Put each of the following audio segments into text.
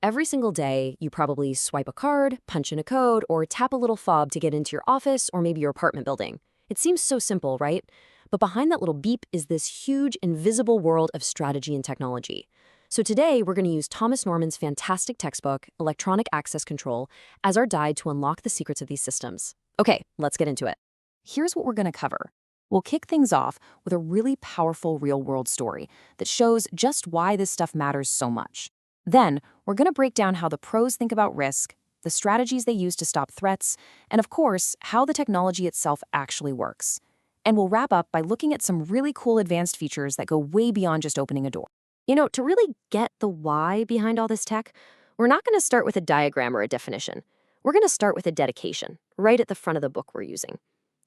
Every single day, you probably swipe a card, punch in a code, or tap a little fob to get into your office or maybe your apartment building. It seems so simple, right? But behind that little beep is this huge, invisible world of strategy and technology. So today, we're going to use Thomas Norman's fantastic textbook, Electronic Access Control, as our guide to unlock the secrets of these systems. Okay, let's get into it. Here's what we're going to cover. We'll kick things off with a really powerful real-world story that shows just why this stuff matters so much. Then, we're going to break down how the pros think about risk, the strategies they use to stop threats, and of course, how the technology itself actually works. And we'll wrap up by looking at some really cool advanced features that go way beyond just opening a door. To really get the why behind all this tech, we're not going to start with a diagram or a definition. We're going to start with a dedication, right at the front of the book we're using.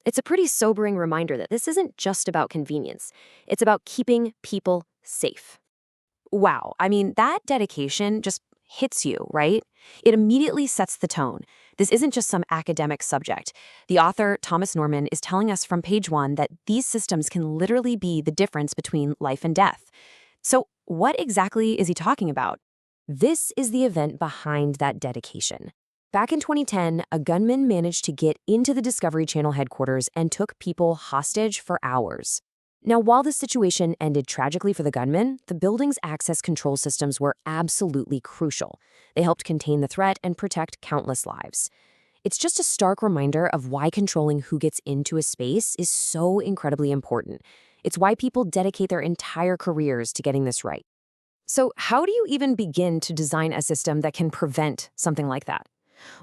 It's a pretty sobering reminder that this isn't just about convenience. It's about keeping people safe. Wow, that dedication just hits you, right? It immediately sets the tone. This isn't just some academic subject. The author, Thomas Norman, is telling us from page 1 that these systems can literally be the difference between life and death. So what exactly is he talking about? This is the event behind that dedication. Back in 2010, a gunman managed to get into the Discovery Channel headquarters and took people hostage for hours. Now, while the situation ended tragically for the gunman, the building's access control systems were absolutely crucial. They helped contain the threat and protect countless lives. It's just a stark reminder of why controlling who gets into a space is so incredibly important. It's why people dedicate their entire careers to getting this right. So, how do you even begin to design a system that can prevent something like that?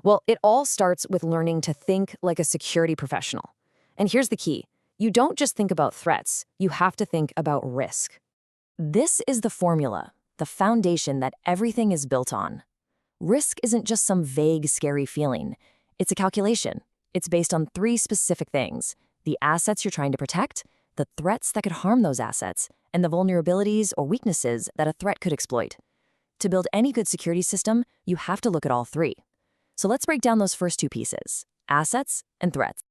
Well, it all starts with learning to think like a security professional. And here's the key. You don't just think about threats, you have to think about risk. This is the formula, the foundation that everything is built on. Risk isn't just some vague, scary feeling. It's a calculation. It's based on 3 specific things: the assets you're trying to protect, the threats that could harm those assets, and the vulnerabilities or weaknesses that a threat could exploit. To build any good security system, you have to look at all 3. So let's break down those first 2 pieces, assets and threats.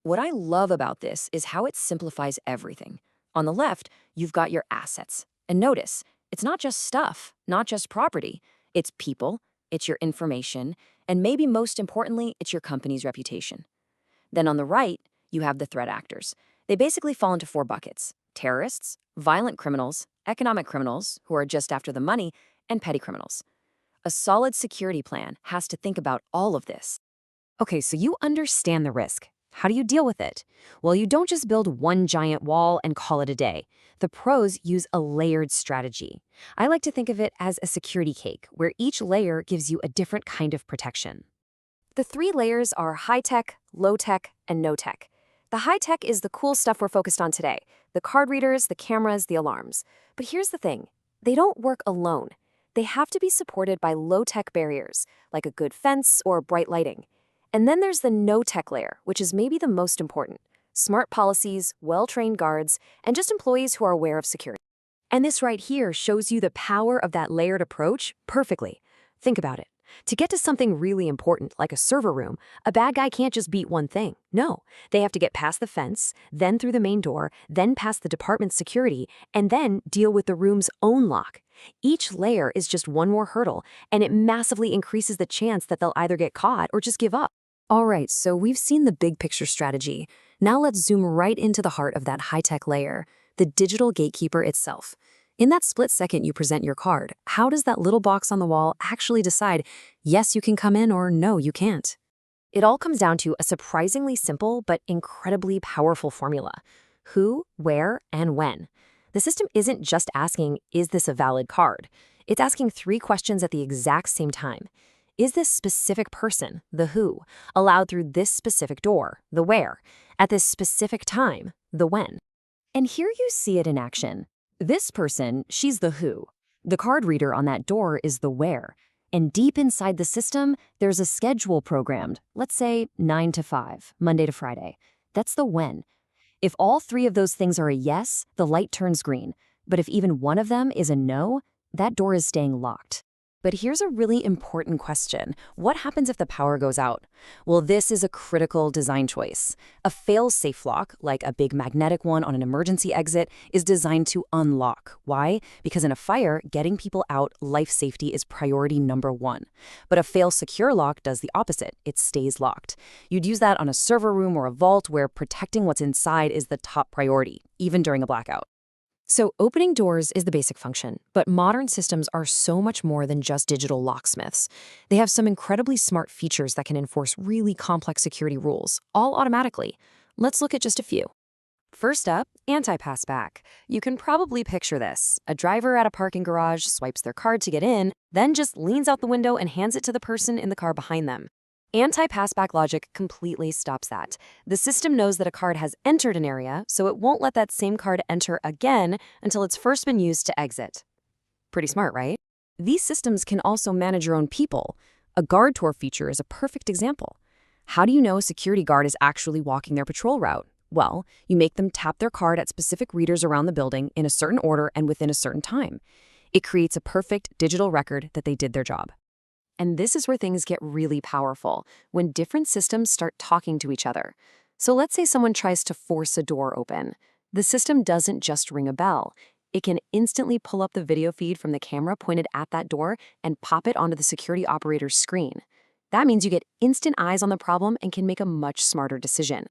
What I love about this is how it simplifies everything. On the left, you've got your assets. And notice, it's not just stuff, not just property. It's people, it's your information, and maybe most importantly, it's your company's reputation. Then on the right, you have the threat actors. They basically fall into 4 buckets: terrorists, violent criminals, economic criminals, who are just after the money, and petty criminals. A solid security plan has to think about all of this. Okay, so you understand the risk. How do you deal with it? Well, you don't just build one giant wall and call it a day. The pros use a layered strategy. I like to think of it as a security cake, where each layer gives you a different kind of protection. The 3 layers are high-tech, low-tech, and no-tech. The high-tech is the cool stuff we're focused on today: the card readers, the cameras, the alarms. But here's the thing. They don't work alone. They have to be supported by low-tech barriers, like a good fence or bright lighting. And then there's the no-tech layer, which is maybe the most important: smart policies, well-trained guards, and just employees who are aware of security. And this right here shows you the power of that layered approach perfectly. Think about it. To get to something really important, like a server room, a bad guy can't just beat one thing. No, they have to get past the fence, then through the main door, then past the department's security, and then deal with the room's own lock. Each layer is just one more hurdle, and it massively increases the chance that they'll either get caught or just give up. All right, so we've seen the big picture strategy. Now let's zoom right into the heart of that high-tech layer, the digital gatekeeper itself. In that split second you present your card, how does that little box on the wall actually decide, yes, you can come in, or no, you can't? It all comes down to a surprisingly simple but incredibly powerful formula: who, where, and when. The system isn't just asking, is this a valid card? It's asking 3 questions at the exact same time. Is this specific person, the who, allowed through this specific door, the where, at this specific time, the when? And here you see it in action. This person, she's the who. The card reader on that door is the where. And deep inside the system, there's a schedule programmed, let's say 9 to 5, Monday to Friday. That's the when. If all 3 of those things are a yes, the light turns green. But if even one of them is a no, that door is staying locked. But here's a really important question. What happens if the power goes out? Well, this is a critical design choice. A fail-safe lock, like a big magnetic one on an emergency exit, is designed to unlock. Why? Because in a fire, getting people out, life safety is priority number one. But a fail-secure lock does the opposite. It stays locked. You'd use that on a server room or a vault where protecting what's inside is the top priority, even during a blackout. So opening doors is the basic function, but modern systems are so much more than just digital locksmiths. They have some incredibly smart features that can enforce really complex security rules, all automatically. Let's look at just a few. First up, anti-passback. You can probably picture this. A driver at a parking garage swipes their card to get in, then just leans out the window and hands it to the person in the car behind them. Anti-passback logic completely stops that. The system knows that a card has entered an area, so it won't let that same card enter again until it's first been used to exit. Pretty smart, right? These systems can also manage your own people. A guard tour feature is a perfect example. How do you know a security guard is actually walking their patrol route? Well, you make them tap their card at specific readers around the building in a certain order and within a certain time. It creates a perfect digital record that they did their job. And this is where things get really powerful, when different systems start talking to each other. So let's say someone tries to force a door open. The system doesn't just ring a bell. It can instantly pull up the video feed from the camera pointed at that door and pop it onto the security operator's screen. That means you get instant eyes on the problem and can make a much smarter decision.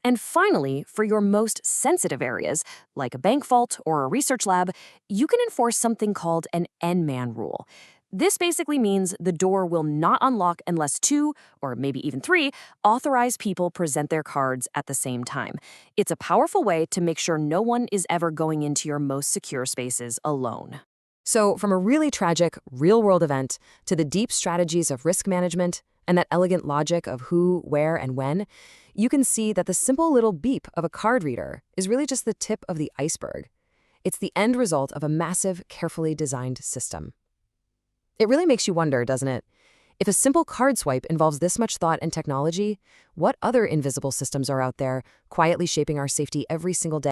And finally, for your most sensitive areas, like a bank vault or a research lab, you can enforce something called an N-man rule. This basically means the door will not unlock unless 2, or maybe even 3, authorized people present their cards at the same time. It's a powerful way to make sure no one is ever going into your most secure spaces alone. So from a really tragic, real-world event to the deep strategies of risk management and that elegant logic of who, where, and when, you can see that the simple little beep of a card reader is really just the tip of the iceberg. It's the end result of a massive, carefully designed system. It really makes you wonder, doesn't it? If a simple card swipe involves this much thought and technology, what other invisible systems are out there quietly shaping our safety every single day?